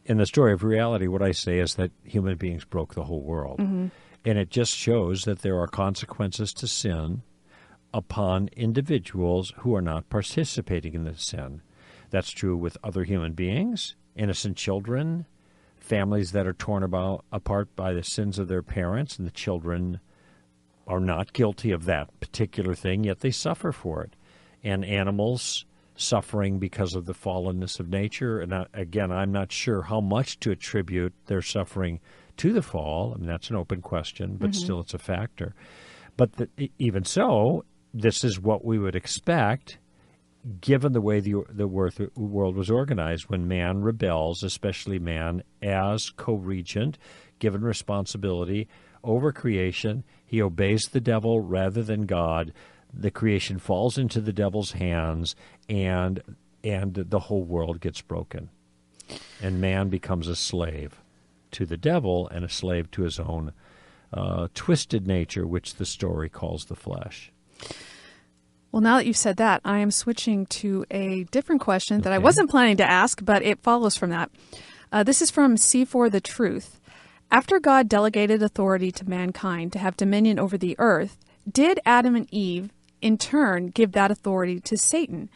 in the story of reality, what I say is that human beings broke the whole world. Mm-hmm. And it just shows that there are consequences to sin upon individuals who are not participating in the sin. That's true with other human beings, innocent children, families that are torn apart by the sins of their parents, and the children are not guilty of that particular thing, yet they suffer for it. And animals suffering because of the fallenness of nature. And again, I'm not sure how much to attribute their suffering to the fall. I mean, that's an open question, but still it's a factor. But even so, this is what we would expect given the way the world was organized. When man rebels, especially man as co-regent, given responsibility over creation, he obeys the devil rather than God. The creation falls into the devil's hands, and the whole world gets broken. And man becomes a slave to the devil and a slave to his own twisted nature, which the story calls the flesh. Well, now that you've said that, I am switching to a different question that I wasn't planning to ask, but it follows from that. This is from C4 The Truth. After God delegated authority to mankind to have dominion over the earth, did Adam and Eve in turn give that authority to Satan?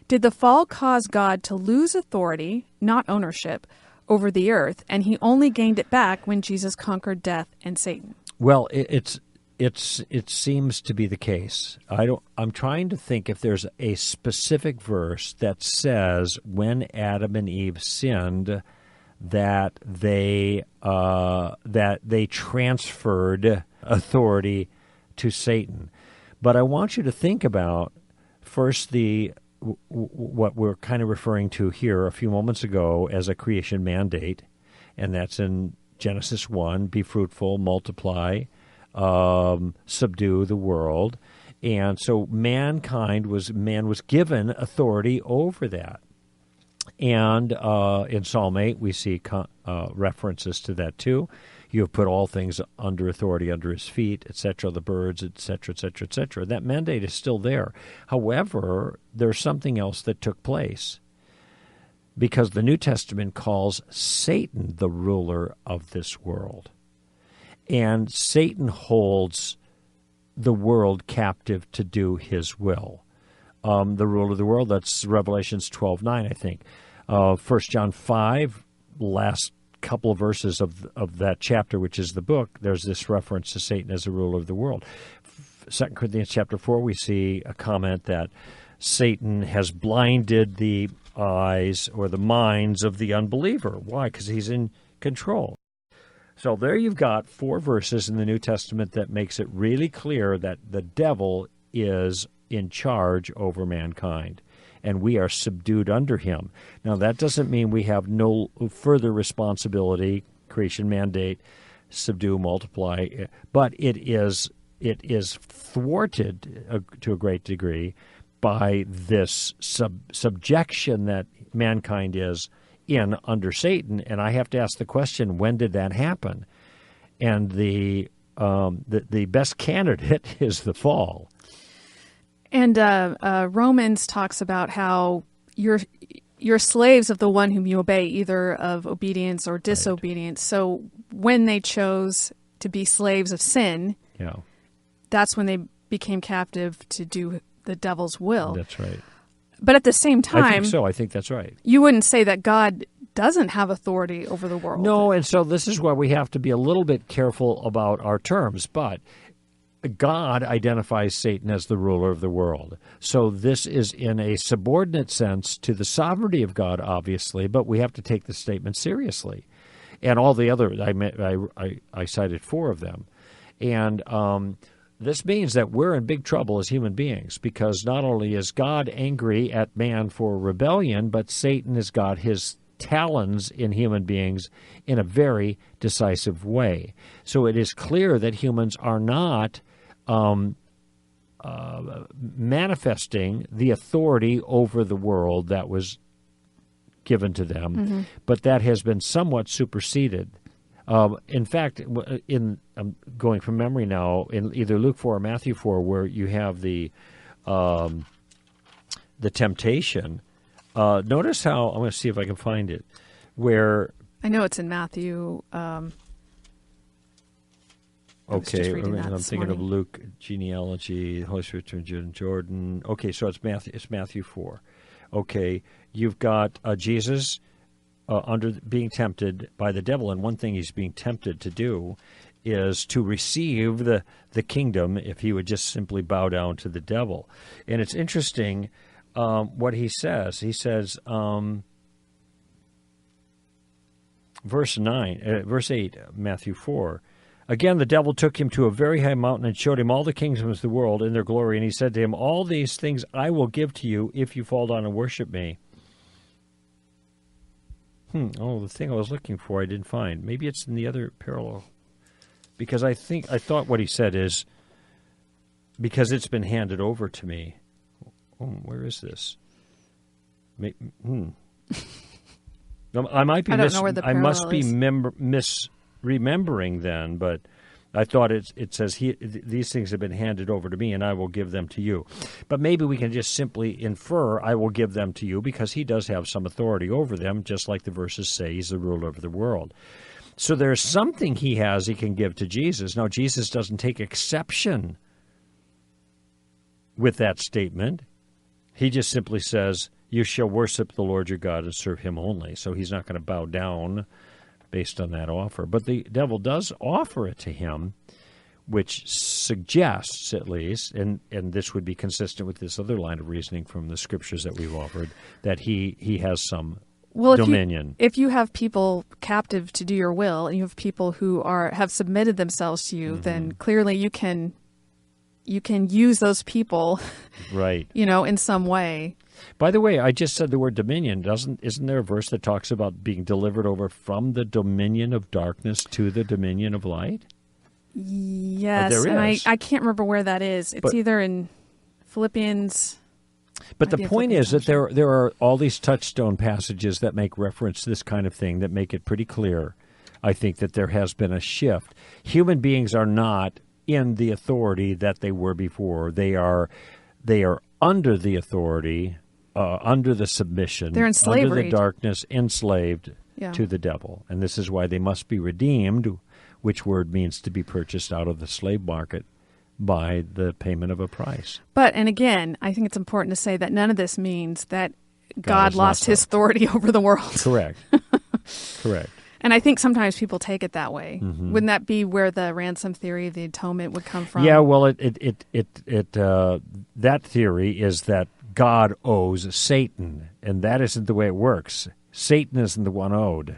Did the fall cause God to lose authority, not ownership, over the earth, and he only gained it back when Jesus conquered death and Satan? Well, it seems to be the case. I'm trying to think if there's a specific verse that says when Adam and Eve sinned that they transferred authority to Satan. But I want you to think about first what we're kind of referring to here a few moments ago as a creation mandate, and that's in Genesis 1, be fruitful, multiply, subdue the world. And so man was given authority over that. And in Psalm 8, we see references to that too. You have put all things under authority under his feet, etc., the birds, etc., etc., etc. That mandate is still there. However, there's something else that took place, because the New Testament calls Satan the ruler of this world. And Satan holds the world captive to do his will. The ruler of the world, that's Revelations 12:9, I think. 1 John 5, last couple of verses of that chapter, which is the book, there's this reference to Satan as the ruler of the world. 2 Corinthians chapter 4, we see a comment that Satan has blinded the eyes or the minds of the unbeliever. Why? Because he's in control. So there you've got 4 verses in the New Testament that makes it really clear that the devil is in charge over mankind, and we are subdued under him. Now, that doesn't mean we have no further responsibility, creation mandate, subdue, multiply, but it is thwarted to a great degree by this subjection that mankind is in under Satan. And I have to ask the question, when did that happen? And the best candidate is the fall. And Romans talks about how you're slaves of the one whom you obey, either of obedience or disobedience. Right. So when they chose to be slaves of sin, that's when they became captive to do the devil's will. That's right. But at the same time, I think so. I think that's right. You wouldn't say that God doesn't have authority over the world. No, and so this is why we have to be a little bit careful about our terms. But God identifies Satan as the ruler of the world. So this is in a subordinate sense to the sovereignty of God, obviously, but we have to take the statement seriously. And all the other, I cited 4 of them. And this means that we're in big trouble as human beings, because not only is God angry at man for rebellion, but Satan has got his talons in human beings in a very decisive way. So it is clear that humans are not manifesting the authority over the world that was given to them, but that has been somewhat superseded. In fact, I'm going from memory now, in either Luke 4 or Matthew 4, where you have the temptation. Notice how, I'm going to see if I can find it, where I know it's in Matthew. Okay, I'm thinking of Luke, genealogy, Holy Spirit in Jordan. Okay, so it's Matthew 4. Okay, you've got Jesus under being tempted by the devil, and one thing he's being tempted to do is to receive the kingdom if he would just simply bow down to the devil. And it's interesting what he says. He says, verse 8, Matthew 4, again, the devil took him to a very high mountain and showed him all the kingdoms of the world in their glory. And he said to him, all these things I will give to you if you fall down and worship me. Oh, the thing I was looking for I didn't find. Maybe it's in the other parallel. Because I thought what he said is, because it's been handed over to me. Oh, where is this? I might be. I don't know where the I must be is. misremembering then, but I thought it says these things have been handed over to me, and I will give them to you. But maybe we can just simply infer, I will give them to you, because he does have some authority over them, just like the verses say he's the ruler of the world. So there's something he can give to Jesus. Now, Jesus doesn't take exception with that statement. He just simply says, you shall worship the Lord your God and serve him only. So he's not going to bow down based on that offer. But the devil does offer it to him, which suggests, at least, and this would be consistent with this other line of reasoning from the scriptures that we've offered, that he has some dominion. If you have people captive to do your will, and you have people who have submitted themselves to you, then clearly you can use those people, right? In some way. By the way, I just said the word dominion. Isn't there a verse that talks about being delivered over from the dominion of darkness to the dominion of light? Yes, there and is. I can't remember where that is. It's either in Philippians. But the point is that there are all these touchstone passages that make reference to this kind of thing that make it pretty clear, I think, that there has been a shift. Human beings are not in the authority that they were before. They are under the authority, under the submission, they're in slavery, under the darkness, enslaved to the devil. And this is why they must be redeemed, which word means to be purchased out of the slave market by the payment of a price. And again, I think it's important to say that none of this means that God lost his authority over the world. Correct. Correct. And I think sometimes people take it that way. Wouldn't that be where the ransom theory of the atonement would come from? Yeah, well, that theory is that God owes Satan, and that isn't the way it works. Satan isn't the one owed.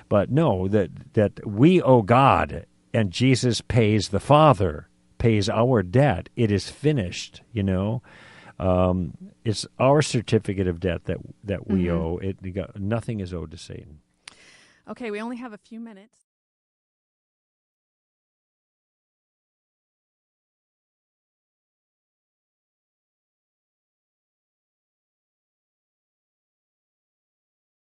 But no, that we owe God, and Jesus pays the Father, pays our debt. It is finished, It's our certificate of debt that we owe. Nothing is owed to Satan. Okay, we only have a few minutes.